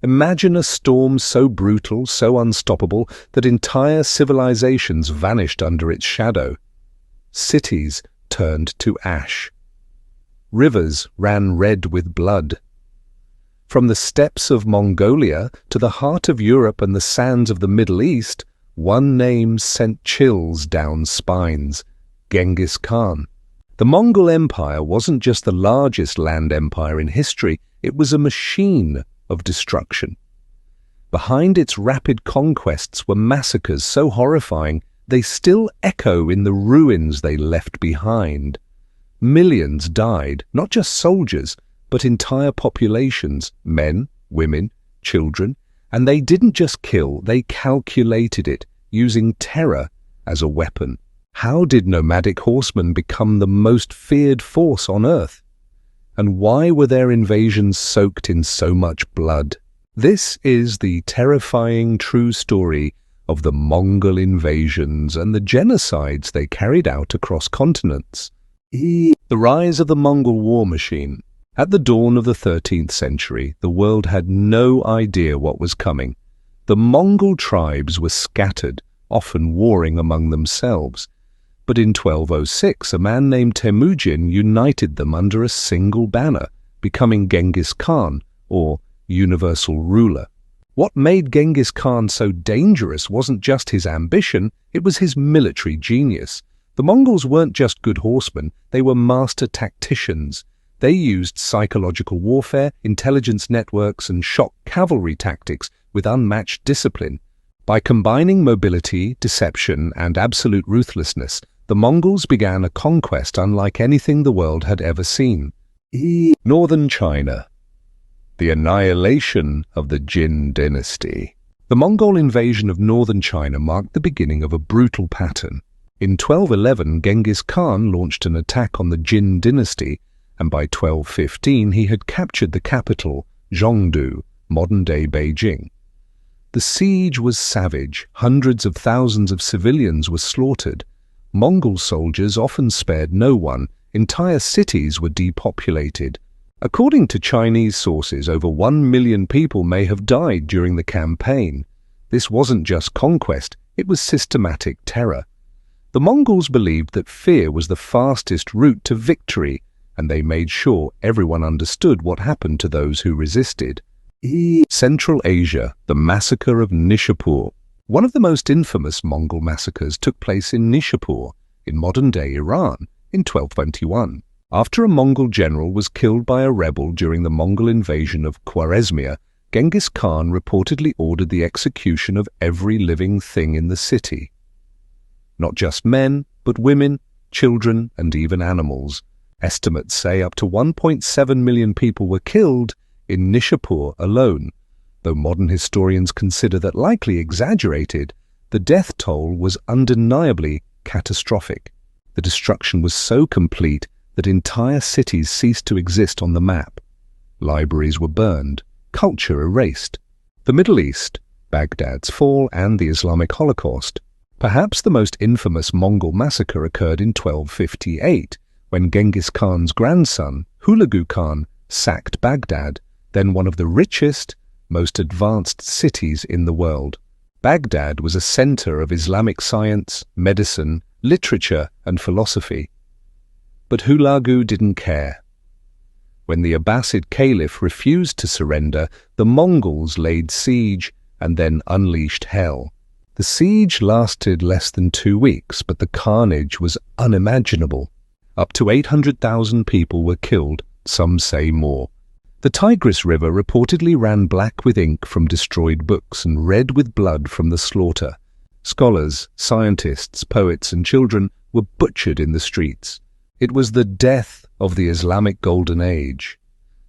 Imagine a storm so brutal, so unstoppable, that entire civilizations vanished under its shadow. Cities turned to ash. Rivers ran red with blood. From the steppes of Mongolia to the heart of Europe and the sands of the Middle East, one name sent chills down spines: Genghis Khan. The Mongol Empire wasn't just the largest land empire in history, it was a machine of destruction. Behind its rapid conquests were massacres so horrifying they still echo in the ruins they left behind. Millions died, not just soldiers, but entire populations, men, women, children, and they didn't just kill, they calculated it, using terror as a weapon. How did nomadic horsemen become the most feared force on Earth? And why were their invasions soaked in so much blood? This is the terrifying true story of the Mongol invasions and the genocides they carried out across continents. The rise of the Mongol war machine. At the dawn of the 13th century, the world had no idea what was coming. The Mongol tribes were scattered, often warring among themselves. But in 1206, a man named Temujin united them under a single banner, becoming Genghis Khan, or universal ruler. What made Genghis Khan so dangerous wasn't just his ambition, it was his military genius. The Mongols weren't just good horsemen, they were master tacticians. They used psychological warfare, intelligence networks, and shock cavalry tactics with unmatched discipline. By combining mobility, deception, and absolute ruthlessness, the Mongols began a conquest unlike anything the world had ever seen. Northern China. The annihilation of the Jin dynasty. The Mongol invasion of northern China marked the beginning of a brutal pattern. In 1211, Genghis Khan launched an attack on the Jin dynasty, and by 1215 he had captured the capital, Zhongdu, modern-day Beijing. The siege was savage. Hundreds of thousands of civilians were slaughtered. Mongol soldiers often spared no one. Entire cities were depopulated. According to Chinese sources, over 1 million people may have died during the campaign. This wasn't just conquest, it was systematic terror. The Mongols believed that fear was the fastest route to victory, and they made sure everyone understood what happened to those who resisted. Central Asia, the Massacre of Nishapur. One of the most infamous Mongol massacres took place in Nishapur, in modern-day Iran, in 1221. After a Mongol general was killed by a rebel during the Mongol invasion of Khwarezmia, Genghis Khan reportedly ordered the execution of every living thing in the city. Not just men, but women, children, and even animals. Estimates say up to 1.7 million people were killed in Nishapur alone. Though modern historians consider that likely exaggerated, the death toll was undeniably catastrophic. The destruction was so complete that entire cities ceased to exist on the map. Libraries were burned, culture erased. The Middle East, Baghdad's fall, and the Islamic Holocaust. Perhaps the most infamous Mongol massacre occurred in 1258, when Genghis Khan's grandson, Hulagu Khan, sacked Baghdad, then one of the richest, most advanced cities in the world. Baghdad was a center of Islamic science, medicine, literature, and philosophy. But Hulagu didn't care. When the Abbasid Caliph refused to surrender, the Mongols laid siege and then unleashed hell. The siege lasted less than 2 weeks, but the carnage was unimaginable. Up to 800,000 people were killed, some say more. The Tigris River reportedly ran black with ink from destroyed books and red with blood from the slaughter. Scholars, scientists, poets, and children were butchered in the streets. It was the death of the Islamic Golden Age.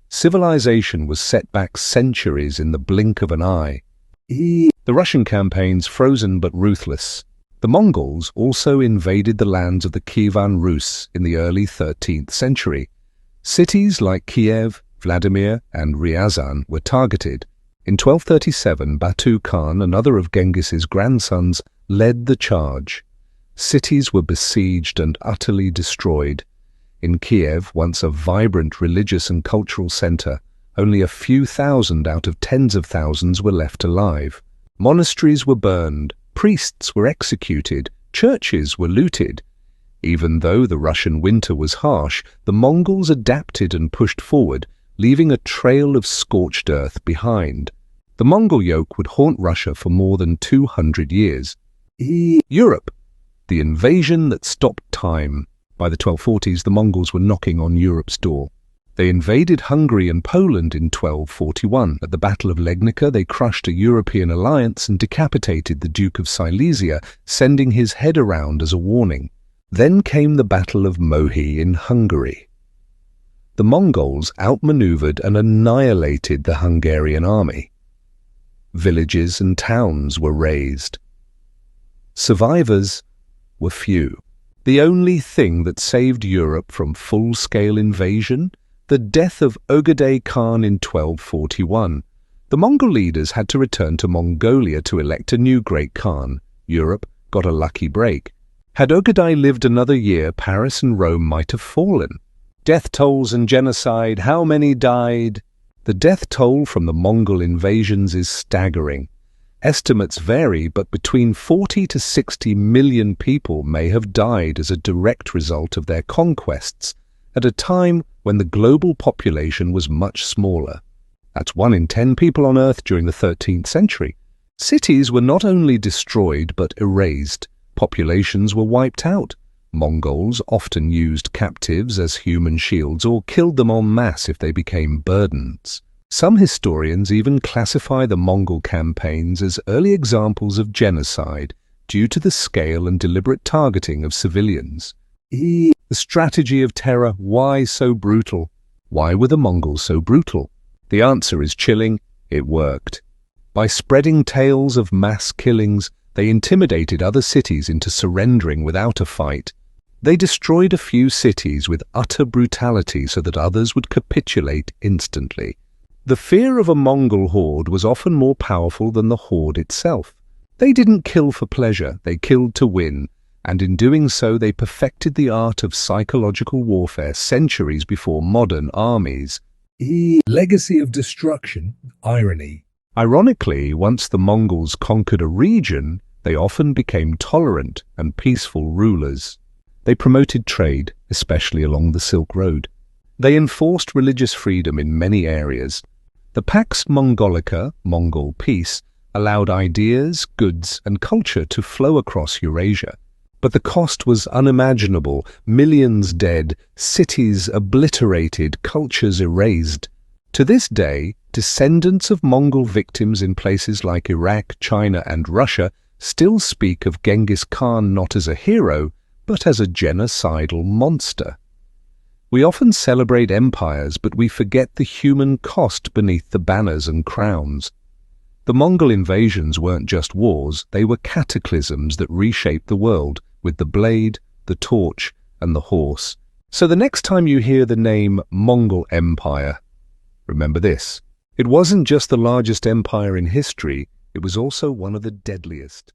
Civilization was set back centuries in the blink of an eye. The Russian campaigns frozen but ruthless. The Mongols also invaded the lands of the Kievan Rus in the early 13th century. Cities like Kiev, Vladimir, and Ryazan were targeted. In 1237, Batu Khan, another of Genghis's grandsons, led the charge. Cities were besieged and utterly destroyed. In Kiev, once a vibrant religious and cultural center, Only a few thousand out of tens of thousands were left alive. Monasteries were burned, priests were executed, churches were looted. Even though the Russian winter was harsh, the Mongols adapted and pushed forward, leaving a trail of scorched earth behind. The Mongol yoke would haunt Russia for more than 200 years. Europe, the invasion that stopped time. By the 1240s, the Mongols were knocking on Europe's door. They invaded Hungary and Poland in 1241. At the Battle of Legnica, they crushed a European alliance and decapitated the Duke of Silesia, sending his head around as a warning. Then came the Battle of Mohi in Hungary. The Mongols outmaneuvered and annihilated the Hungarian army. Villages and towns were razed. Survivors were few. The only thing that saved Europe from full-scale invasion? The death of Ögedei Khan in 1241. The Mongol leaders had to return to Mongolia to elect a new great Khan. Europe got a lucky break. Had Ögedei lived another year, Paris and Rome might have fallen. Death tolls and genocide, how many died? The death toll from the Mongol invasions is staggering. Estimates vary, but between 40 to 60 million people may have died as a direct result of their conquests, at a time when the global population was much smaller. That's 1 in 10 people on Earth during the 13th century. Cities were not only destroyed but erased. Populations were wiped out. Mongols often used captives as human shields or killed them en masse if they became burdens. Some historians even classify the Mongol campaigns as early examples of genocide due to the scale and deliberate targeting of civilians. The strategy of terror, why so brutal? Why were the Mongols so brutal? The answer is chilling. It worked. By spreading tales of mass killings, they intimidated other cities into surrendering without a fight. They destroyed a few cities with utter brutality so that others would capitulate instantly. The fear of a Mongol horde was often more powerful than the horde itself. They didn't kill for pleasure, they killed to win, and in doing so they perfected the art of psychological warfare centuries before modern armies. Legacy of destruction, irony. Ironically, once the Mongols conquered a region, they often became tolerant and peaceful rulers. They promoted trade, especially along the Silk Road. They enforced religious freedom in many areas. The Pax Mongolica, Mongol peace, allowed ideas, goods, and culture to flow across Eurasia. But the cost was unimaginable: millions dead, cities obliterated, cultures erased. To this day, descendants of Mongol victims in places like Iraq, China, and Russia still speak of Genghis Khan not as a hero, but as a genocidal monster. We often celebrate empires, but we forget the human cost beneath the banners and crowns. The Mongol invasions weren't just wars, they were cataclysms that reshaped the world with the blade, the torch, and the horse. So the next time you hear the name Mongol Empire, remember this: it wasn't just the largest empire in history, it was also one of the deadliest.